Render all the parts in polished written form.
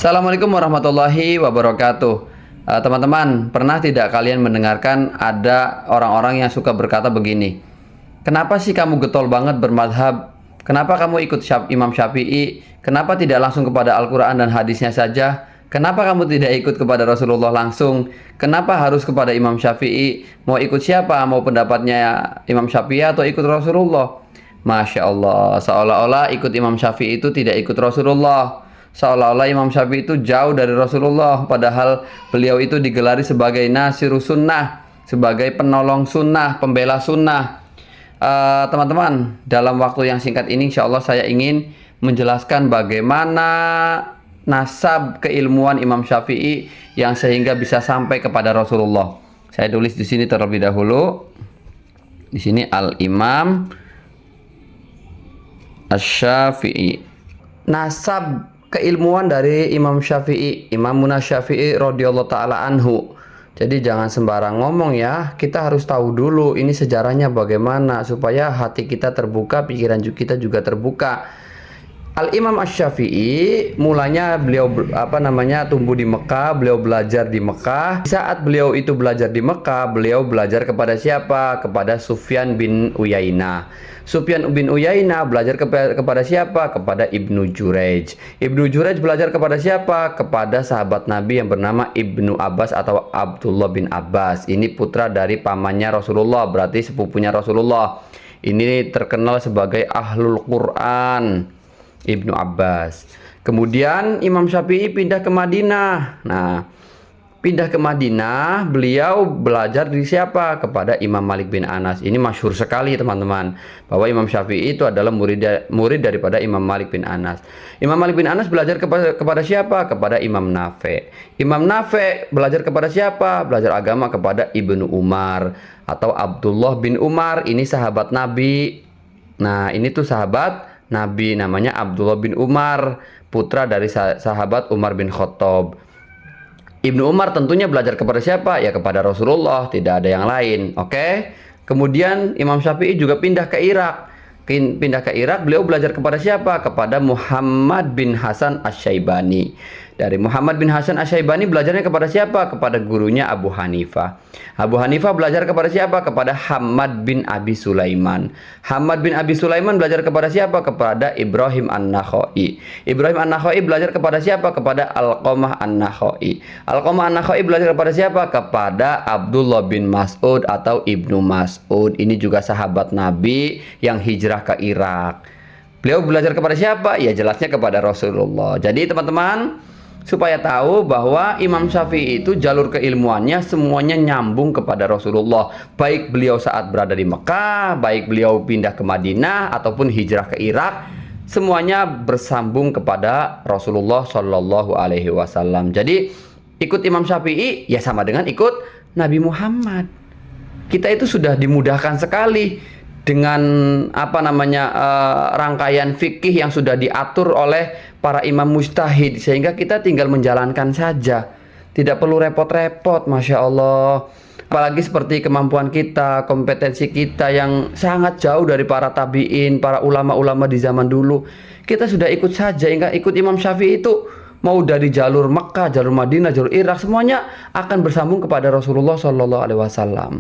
Assalamualaikum warahmatullahi wabarakatuh. Teman-teman, pernah tidak kalian mendengarkan ada orang-orang yang suka berkata begini? Kenapa sih kamu getol banget bermadhab? Kenapa kamu ikut Imam Syafi'i? Kenapa tidak langsung kepada Al-Quran dan hadisnya saja? Kenapa kamu tidak ikut kepada Rasulullah langsung? Kenapa harus kepada Imam Syafi'i? Mau ikut siapa? Mau pendapatnya Imam Syafi'i atau ikut Rasulullah? Masya Allah, seolah-olah ikut Imam Syafi'i itu tidak ikut Rasulullah. Seolah-olah Imam Syafi'i itu jauh dari Rasulullah, padahal beliau itu digelari sebagai nasirus sunnah, sebagai penolong sunnah, pembela sunnah. Teman-teman, dalam waktu yang singkat ini insya Allah saya ingin menjelaskan bagaimana nasab keilmuan Imam Syafi'i yang sehingga bisa sampai kepada Rasulullah. Saya tulis di sini terlebih dahulu. Di sini Al-Imam Asy-Syafi'i. Nasab keilmuan dari Imam Syafi'i, Imamuna Syafi'i radhiyallahu taala anhu. Jadi jangan sembarang ngomong ya. Kita harus tahu dulu ini sejarahnya bagaimana supaya hati kita terbuka, pikiran kita juga terbuka. Al-Imam Asy-Syafi'i mulanya beliau tumbuh di Mekah, beliau belajar di Mekah. Saat beliau itu belajar di Mekah, beliau belajar kepada siapa? Kepada Sufyan bin Uyainah. Sufyan bin Uyainah belajar kepada siapa? Kepada Ibnu Jurayj. Ibnu Jurayj belajar kepada siapa? Kepada sahabat Nabi yang bernama Ibnu Abbas atau Abdullah bin Abbas. Ini putra dari pamannya Rasulullah, berarti sepupunya Rasulullah. Ini terkenal sebagai Ahlul Quran, Ibnu Abbas. Kemudian Imam Syafi'i pindah ke Madinah. Nah, pindah ke Madinah, beliau belajar dari siapa? Kepada Imam Malik bin Anas. Ini masyhur sekali teman-teman, bahwa Imam Syafi'i itu adalah murid daripada Imam Malik bin Anas. Imam Malik bin Anas belajar kepada siapa? Kepada Imam Nafi'. Imam Nafi' belajar kepada siapa? Belajar agama kepada Ibnu Umar atau Abdullah bin Umar. Ini sahabat Nabi. Nah, ini tuh sahabat Nabi, namanya Abdullah bin Umar, putra dari sahabat Umar bin Khattab. Ibnu Umar tentunya belajar kepada siapa? Ya kepada Rasulullah, tidak ada yang lain. Oke. Kemudian Imam Syafi'i juga pindah ke Irak. Pindah ke Irak, beliau belajar kepada siapa? Kepada Muhammad bin Hasan Asy-Syaibani. Dari Muhammad bin Hasan Asy-Syaibani belajarnya kepada siapa? Kepada gurunya Abu Hanifah. Abu Hanifah belajar kepada siapa? Kepada Hammad bin Abi Sulaiman. Hammad bin Abi Sulaiman belajar kepada siapa? Kepada Ibrahim An-Nakhai. Ibrahim An-Nakhai belajar kepada siapa? Kepada Alqamah An-Nakhai. Alqamah An-Nakhai belajar kepada siapa? Kepada Abdullah bin Mas'ud atau Ibnu Mas'ud. Ini juga sahabat Nabi yang hijrah ke Irak. Beliau belajar kepada siapa? Ya jelasnya kepada Rasulullah. Jadi teman-teman, supaya tahu bahwa Imam Syafi'i itu jalur keilmuannya semuanya nyambung kepada Rasulullah. Baik beliau saat berada di Mekah, baik beliau pindah ke Madinah ataupun hijrah ke Irak, semuanya bersambung kepada Rasulullah Shallallahu Alaihi Wasallam. Jadi ikut Imam Syafi'i ya sama dengan ikut Nabi Muhammad. Kita itu sudah dimudahkan sekali dengan rangkaian fikih yang sudah diatur oleh para imam mujtahid, sehingga kita tinggal menjalankan saja, tidak perlu repot-repot. Masya Allah, apalagi seperti kemampuan kita, kompetensi kita yang sangat jauh dari para tabi'in, para ulama-ulama di zaman dulu, kita sudah ikut saja. Hingga ikut Imam Syafi'i itu mau dari jalur Mekah, jalur Madinah, jalur Irak, semuanya akan bersambung kepada Rasulullah Shallallahu Alaihi Wasallam.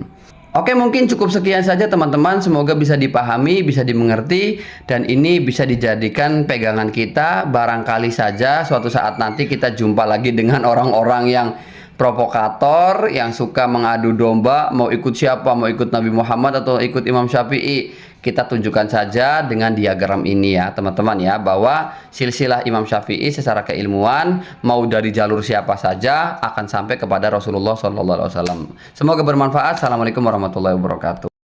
Oke, mungkin cukup sekian saja teman-teman. Semoga bisa dipahami, bisa dimengerti, dan ini bisa dijadikan pegangan kita. Barangkali saja suatu saat nanti kita jumpa lagi dengan orang-orang yang provokator, yang suka mengadu domba, mau ikut siapa, mau ikut Nabi Muhammad atau ikut Imam Syafi'i. Kita tunjukkan saja dengan diagram ini ya teman-teman ya, bahwa silsilah Imam Syafi'i secara keilmuan mau dari jalur siapa saja akan sampai kepada Rasulullah SAW. Semoga bermanfaat. Assalamualaikum warahmatullahi wabarakatuh.